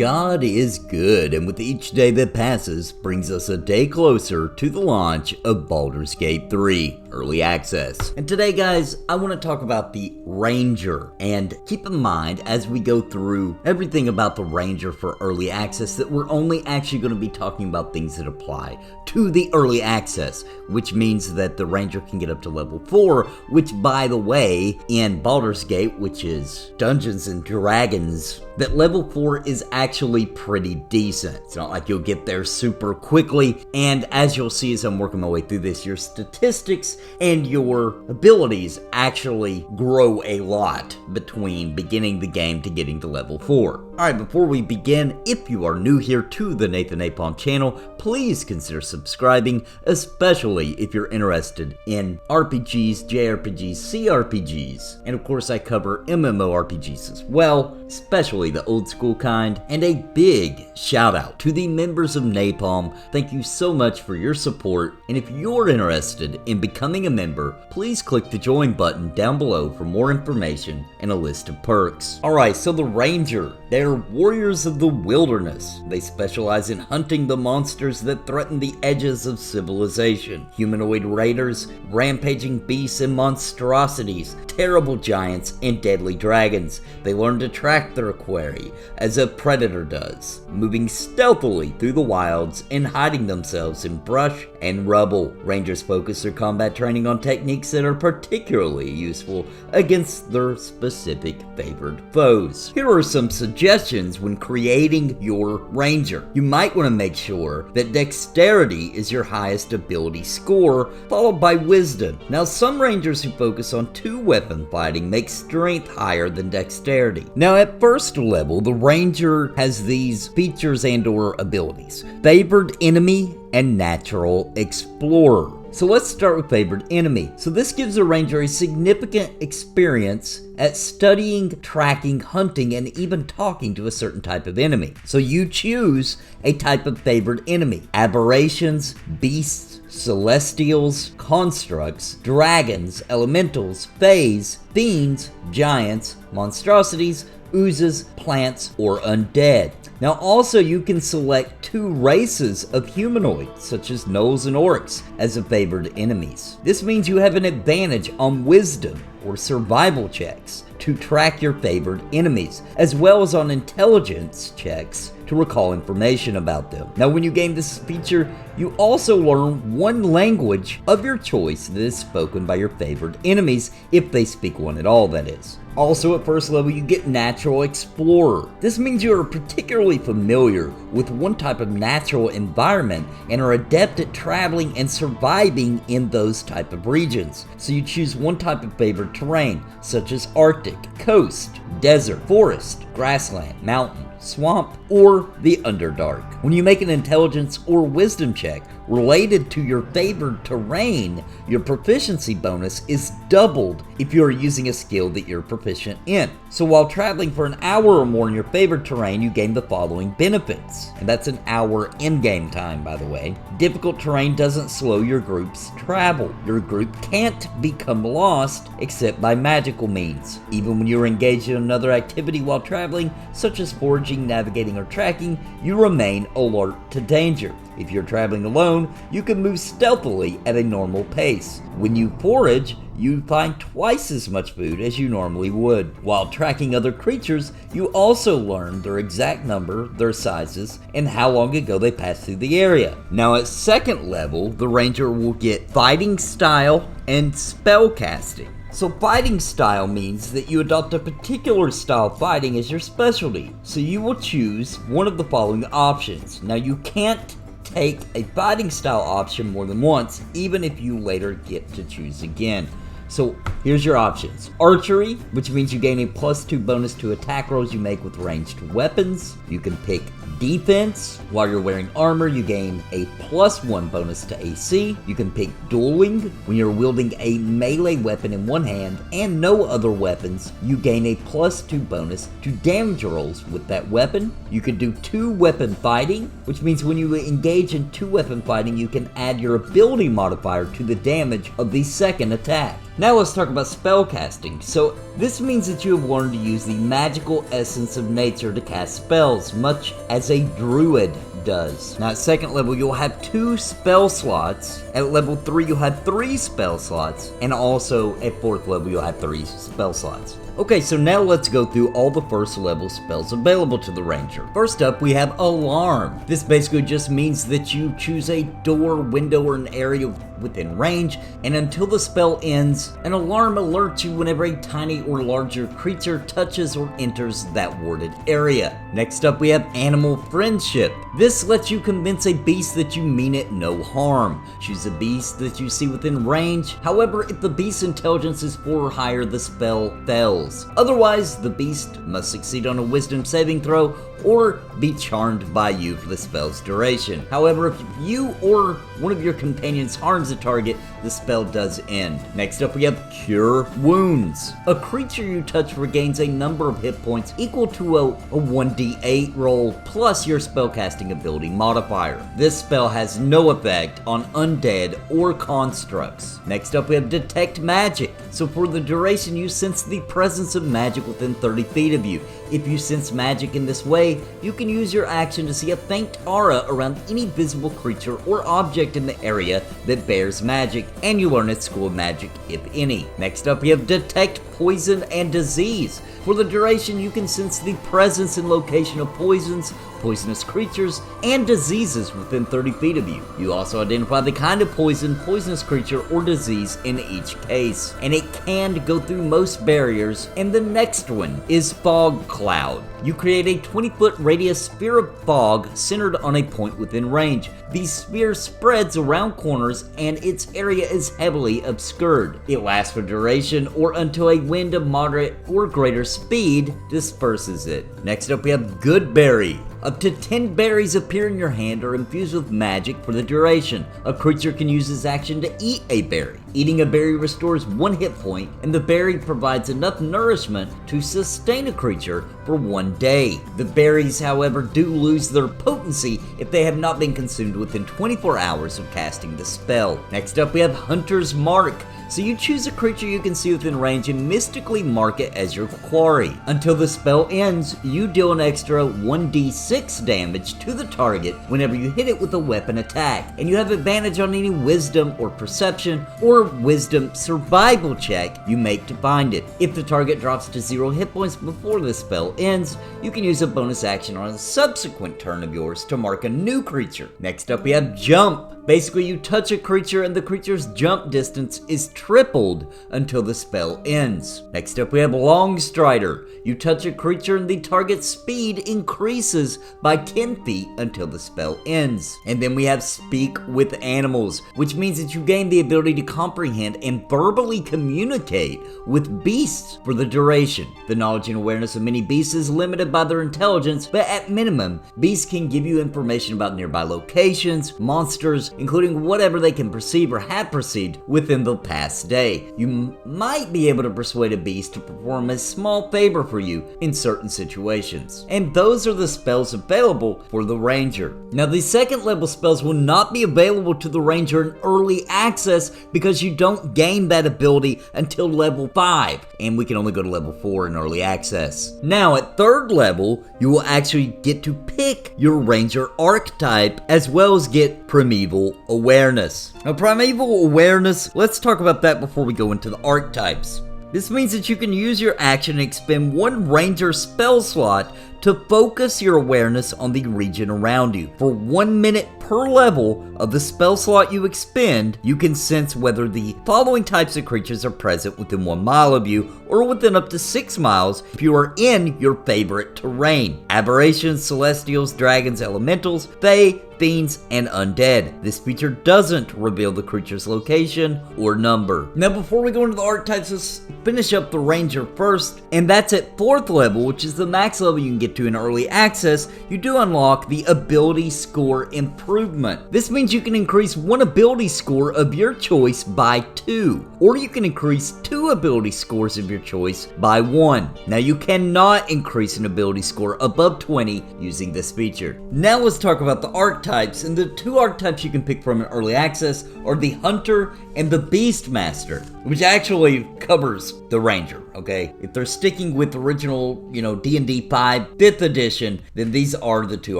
God is good, and with each day that passes brings us a day closer to the launch of Baldur's Gate 3 Early Access. And today, guys, I want to talk about the Ranger. And keep in mind, as we go through everything about the Ranger for Early Access, that we're only actually going to be talking about things that apply to the Early Access, which means that the Ranger can get up to level 4, which, by the way, in Baldur's Gate, which is Dungeons and Dragons, that level 4 is actually pretty decent. It's not like you'll get there super quickly, and as you'll see as I'm working my way through this, your statistics and your abilities actually grow a lot between beginning the game to getting to level 4. Alright, before we begin, if you are new here to the Nathan Napalm channel, please consider subscribing, especially if you're interested in RPGs, JRPGs, CRPGs, and of course I cover MMORPGs as well, especially the old school kind. And a big shout out to the members of Napalm. Thank you so much for your support, and if you're interested in becoming a member, please click the join button down below for more information and a list of perks. Alright, so the Ranger, they're warriors of the wilderness. They specialize in hunting the monsters that threaten the edges of civilization. Humanoid raiders, rampaging beasts and monstrosities, terrible giants, and deadly dragons. They learn to track their quarry as a predator does, moving stealthily through the wilds and hiding themselves in brush and rubble. Rangers focus their combat training on techniques that are particularly useful against their specific favored foes. Here are some suggestions when creating your Ranger. You might want to make sure that Dexterity is your highest ability score, followed by Wisdom. Now, some Rangers who focus on 2-weapon fighting make Strength higher than Dexterity. Now, at first level, the Ranger has these features and/or abilities: Favored Enemy and Natural Explorer. So let's start with Favored Enemy. So this gives a Ranger a significant experience at studying, tracking, hunting, and even talking to a certain type of enemy. So you choose a type of favored enemy: aberrations, beasts, celestials, constructs, dragons, elementals, fays, fiends, giants, monstrosities, oozes, plants, or undead. Now also you can select 2 races of humanoids, such as gnolls and orcs, as a favored enemies. This means you have an advantage on wisdom or survival checks to track your favored enemies, as well as on intelligence checks to recall information about them. Now, when you gain this feature, you also learn one language of your choice that is spoken by your favored enemies, if they speak one at all, that is. Also, at first level, you get Natural Explorer. This means you are particularly familiar with one type of natural environment and are adept at traveling and surviving in those type of regions. So you choose one type of favored terrain, such as Arctic, coast, desert, forest, grassland, mountain, swamp, or the Underdark. When you make an intelligence or wisdom check related to your favored terrain, your proficiency bonus is doubled if you are using a skill that you're proficient in. So while traveling for an hour or more in your favored terrain, you gain the following benefits. And that's an hour in-game time, by the way. Difficult terrain doesn't slow your group's travel. Your group can't become lost except by magical means. Even when you're engaged in another activity while traveling, such as foraging, navigating, or tracking, you remain alert to danger. If you're traveling alone, you can move stealthily at a normal pace. When you forage, you find twice as much food as you normally would. While tracking other creatures, you also learn their exact number, their sizes, and how long ago they passed through the area. Now at second level, the Ranger will get Fighting Style and Spellcasting. So fighting style means that you adopt a particular style of fighting as your specialty. So you will choose one of the following options. Now you can't take a fighting style option more than once, even if you later get to choose again. So here's your options. Archery, which means you gain a +2 bonus to attack rolls you make with ranged weapons. You can pick defense. While you're wearing armor, you gain a +1 bonus to AC. You can pick dueling. When you're wielding a melee weapon in one hand and no other weapons, you gain a +2 bonus to damage rolls with that weapon. You can do 2-weapon fighting, which means when you engage in 2-weapon fighting, you can add your ability modifier to the damage of the second attack. Now let's talk about spellcasting. So This means that you have learned to use the magical essence of nature to cast spells, much as a druid does. Now at 2nd level you'll have 2 spell slots, at level 3 you'll have 3 spell slots, and also at 4th level you'll have 3 spell slots. Okay, so now let's go through all the 1st level spells available to the ranger. First up, we have Alarm. This basically just means that you choose a door, window, or an area within range, and until the spell ends, an alarm alerts you whenever a tiny or larger creature touches or enters that warded area. Next up, we have Animal Friendship. This lets you convince a beast that you mean it no harm. Choose a beast that you see within range. However, if the beast's intelligence is 4 or higher, the spell fails. Otherwise, the beast must succeed on a wisdom saving throw or be charmed by you for the spell's duration. However, if you or one of your companions harms a target, the spell does end. Next up, we have Cure Wounds. A creature you touch regains a number of hit points equal to a 1d8 roll plus your spellcasting ability modifier. This spell has no effect on undead or constructs. Next up, we have Detect Magic. So for the duration, you sense the presence of magic within 30 feet of you. If you sense magic in this way, you can use your action to see a faint aura around any visible creature or object in the area that bears magic, and you learn its school of magic, if any. Next up, we have Detect Poison and Disease. For the duration, you can sense the presence and location of poisons, poisonous creatures, and diseases within 30 feet of you. You also identify the kind of poison, poisonous creature, or disease in each case, and it can go through most barriers. And the next one is Fog Cloud. You create a 20-foot radius sphere of fog centered on a point within range. The sphere spreads around corners and its area is heavily obscured. It lasts for duration or until a wind of moderate or greater speed disperses it. Next up, we have Good Berry. Up to 10 berries appear in your hand or infused with magic for the duration. A creature can use his action to eat a berry. Eating a berry restores 1 hit point, and the berry provides enough nourishment to sustain a creature for 1 day. The berries, however, do lose their potency if they have not been consumed within 24 hours of casting the spell. Next up, we have Hunter's Mark. So you choose a creature you can see within range and mystically mark it as your quarry. Until the spell ends, you deal an extra 1d6 damage to the target whenever you hit it with a weapon attack, and you have advantage on any wisdom or perception or wisdom survival check you make to find it. If the target drops to 0 hit points before the spell ends, you can use a bonus action on a subsequent turn of yours to mark a new creature. Next up, we have Jump. Basically, you touch a creature and the creature's jump distance is tripled until the spell ends. Next up, we have Long Strider. You touch a creature and the target's speed increases by 10 feet until the spell ends. And then we have Speak with Animals, which means that you gain the ability to comprehend and verbally communicate with beasts for the duration. The knowledge and awareness of many beasts is limited by their intelligence, but at minimum, beasts can give you information about nearby locations, monsters, including whatever they can perceive or have perceived within the past day. You might be able to persuade a beast to perform a small favor for you in certain situations. And those are the spells available for the Ranger. Now, the 2nd level spells will not be available to the Ranger in early access because you don't gain that ability until level 5, and we can only go to level 4 in early access. Now, at 3rd level, you will actually get to pick your Ranger archetype as well as get Primeval Awareness. Now, Primeval Awareness, let's talk about that before we go into the archetypes. This means that you can use your action and expend 1 Ranger spell slot to focus your awareness on the region around you. For 1 minute per level of the spell slot you expend, you can sense whether the following types of creatures are present within 1 mile of you or within up to 6 miles if you are in your favorite terrain. Aberrations, celestials, dragons, elementals, fae, fiends, and undead. This feature doesn't reveal the creature's location or number. Now, before we go into the archetypes, let's finish up the Ranger first, and that's at 4th level, which is the max level you can get Escape 2 in Early Access, you do unlock the Ability Score Improvement. This means you can increase one ability score of your choice by 2, or you can increase 2 ability scores of your choice by 1. Now you cannot increase an ability score above 20 using this feature. Now let's talk about the archetypes, and the 2 archetypes you can pick from in Early Access are the Hunter and the Beastmaster, which actually covers the Ranger, okay? If they're sticking with original, D&D 5, 5th edition, then these are the 2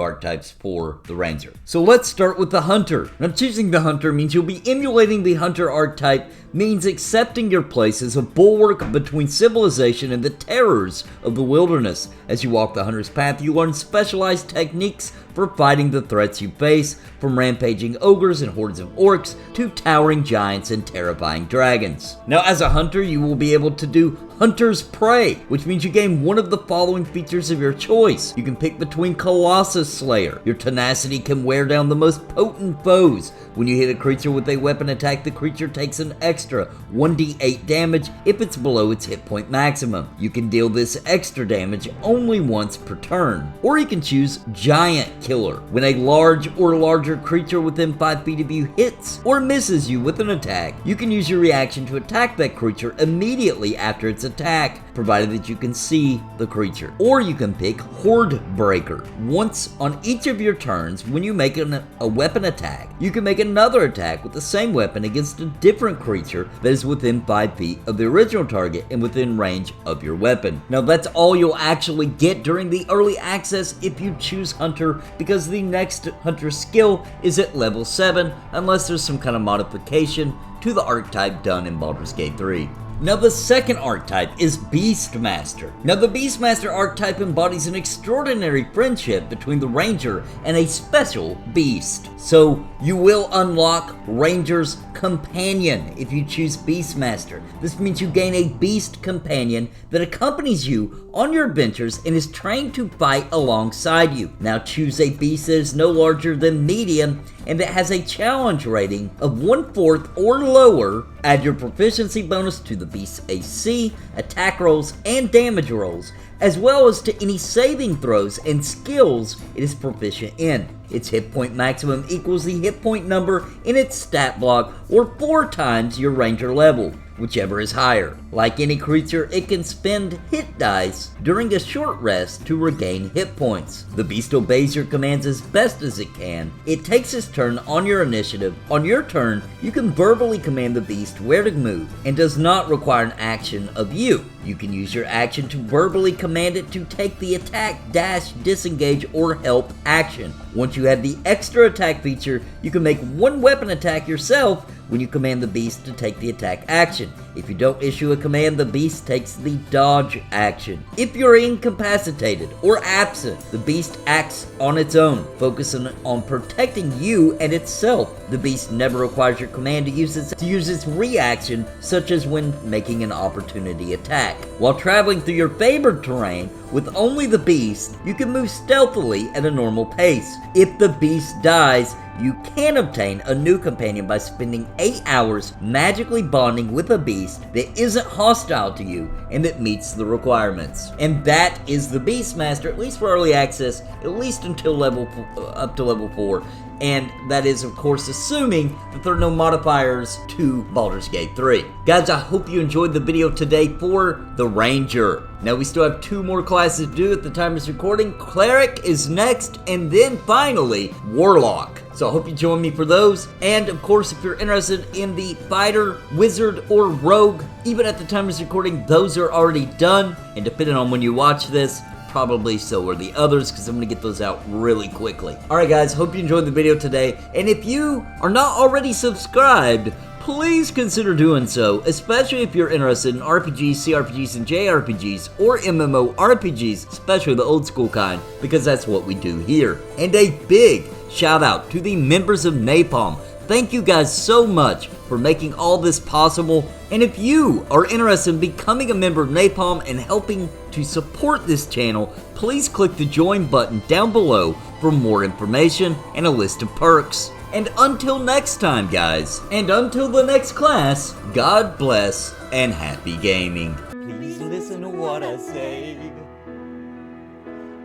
archetypes for the Ranger. So let's start with the Hunter. Now choosing the Hunter means you'll be emulating the Hunter archetype, means accepting your place as a bulwark between civilization and the terrors of the wilderness. As you walk the Hunter's path, you learn specialized techniques for fighting the threats you face, from rampaging ogres and hordes of orcs to towering giants and terrifying dragons. Now as a hunter, you will be able to do Hunter's Prey, which means you gain one of the following features of your choice. You can pick between Colossus Slayer. Your tenacity can wear down the most potent foes. When you hit a creature with a weapon attack, the creature takes an extra 1d8 damage if it's below its hit point maximum. You can deal this extra damage only once per turn. Or you can choose Giant Killer. When a large or larger creature within 5 feet of you hits or misses you with an attack, you can use your reaction to attack that creature immediately after its attack, provided that you can see the creature. Or you can pick Horde Breaker. Once on each of your turns, when you make a weapon attack, you can make another attack with the same weapon against a different creature that is within 5 feet of the original target and within range of your weapon. Now that's all you'll actually get during the Early Access if you choose Hunter, because the next Hunter skill is at level 7 unless there's some kind of modification to the archetype done in Baldur's Gate 3. Now the second archetype is Beastmaster. Now the Beastmaster archetype embodies an extraordinary friendship between the Ranger and a special beast. So you will unlock Ranger's Companion if you choose Beastmaster. This means you gain a beast companion that accompanies you on your adventures and is trained to fight alongside you. Now choose a beast that is no larger than medium and that has a challenge rating of 1/4 or lower. Add your proficiency bonus to the beast's AC, attack rolls, and damage rolls, as well as to any saving throws and skills it is proficient in. Its hit point maximum equals the hit point number in its stat block, or 4 times your Ranger level, whichever is higher. Like any creature, it can spend hit dice during a short rest to regain hit points. The beast obeys your commands as best as it can. It takes its turn on your initiative. On your turn, you can verbally command the beast where to move, and does not require an action of you. You can use your action to verbally command it to take the attack, dash, disengage, or help action. Once you have the extra attack feature, you can make one weapon attack yourself when you command the beast to take the attack action. If you don't issue a command, the beast takes the dodge action. If you're incapacitated or absent, the beast acts on its own, focusing on protecting you and itself. The beast never requires your command to use its reaction, such as when making an opportunity attack. While traveling through your favored terrain with only the beast, you can move stealthily at a normal pace. If the beast dies, you can obtain a new companion by spending 8 hours magically bonding with a beast that isn't hostile to you and that meets the requirements. And that is the Beastmaster, at least for Early Access, at least until up to level 4. And that is, of course, assuming that there are no modifiers to Baldur's Gate 3. Guys, I hope you enjoyed the video today for the Ranger. Now, we still have 2 more classes to do at the time of this recording. Cleric is next, and then finally, Warlock. So I hope you join me for those. And of course, if you're interested in the Fighter, Wizard, or Rogue, even at the time of this recording, those are already done. And depending on when you watch this, probably so are the others, because I'm going to get those out really quickly. Alright guys, hope you enjoyed the video today. And if you are not already subscribed, please consider doing so, especially if you're interested in RPGs, CRPGs, and JRPGs, or MMORPGs, especially the old school kind, because that's what we do here. And a big shout out to the members of Napalm. Thank you guys so much for making all this possible. And if you are interested in becoming a member of Napalm and helping to support this channel, please click the join button down below for more information and a list of perks. And until next time, guys, and until the next class, God bless and happy gaming. Please listen to what I say.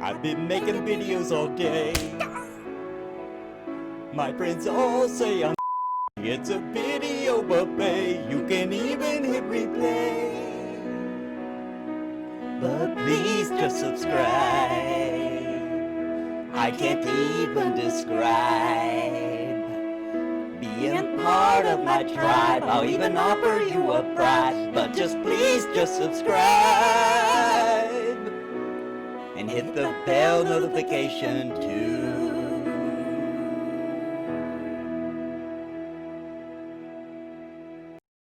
I've been making videos all day. My friends all say I'm it's a video buffet. You can even hit replay. But please just subscribe. I can't even describe being part of my tribe. I'll even offer you a prize. But just please just subscribe and hit the bell notification too.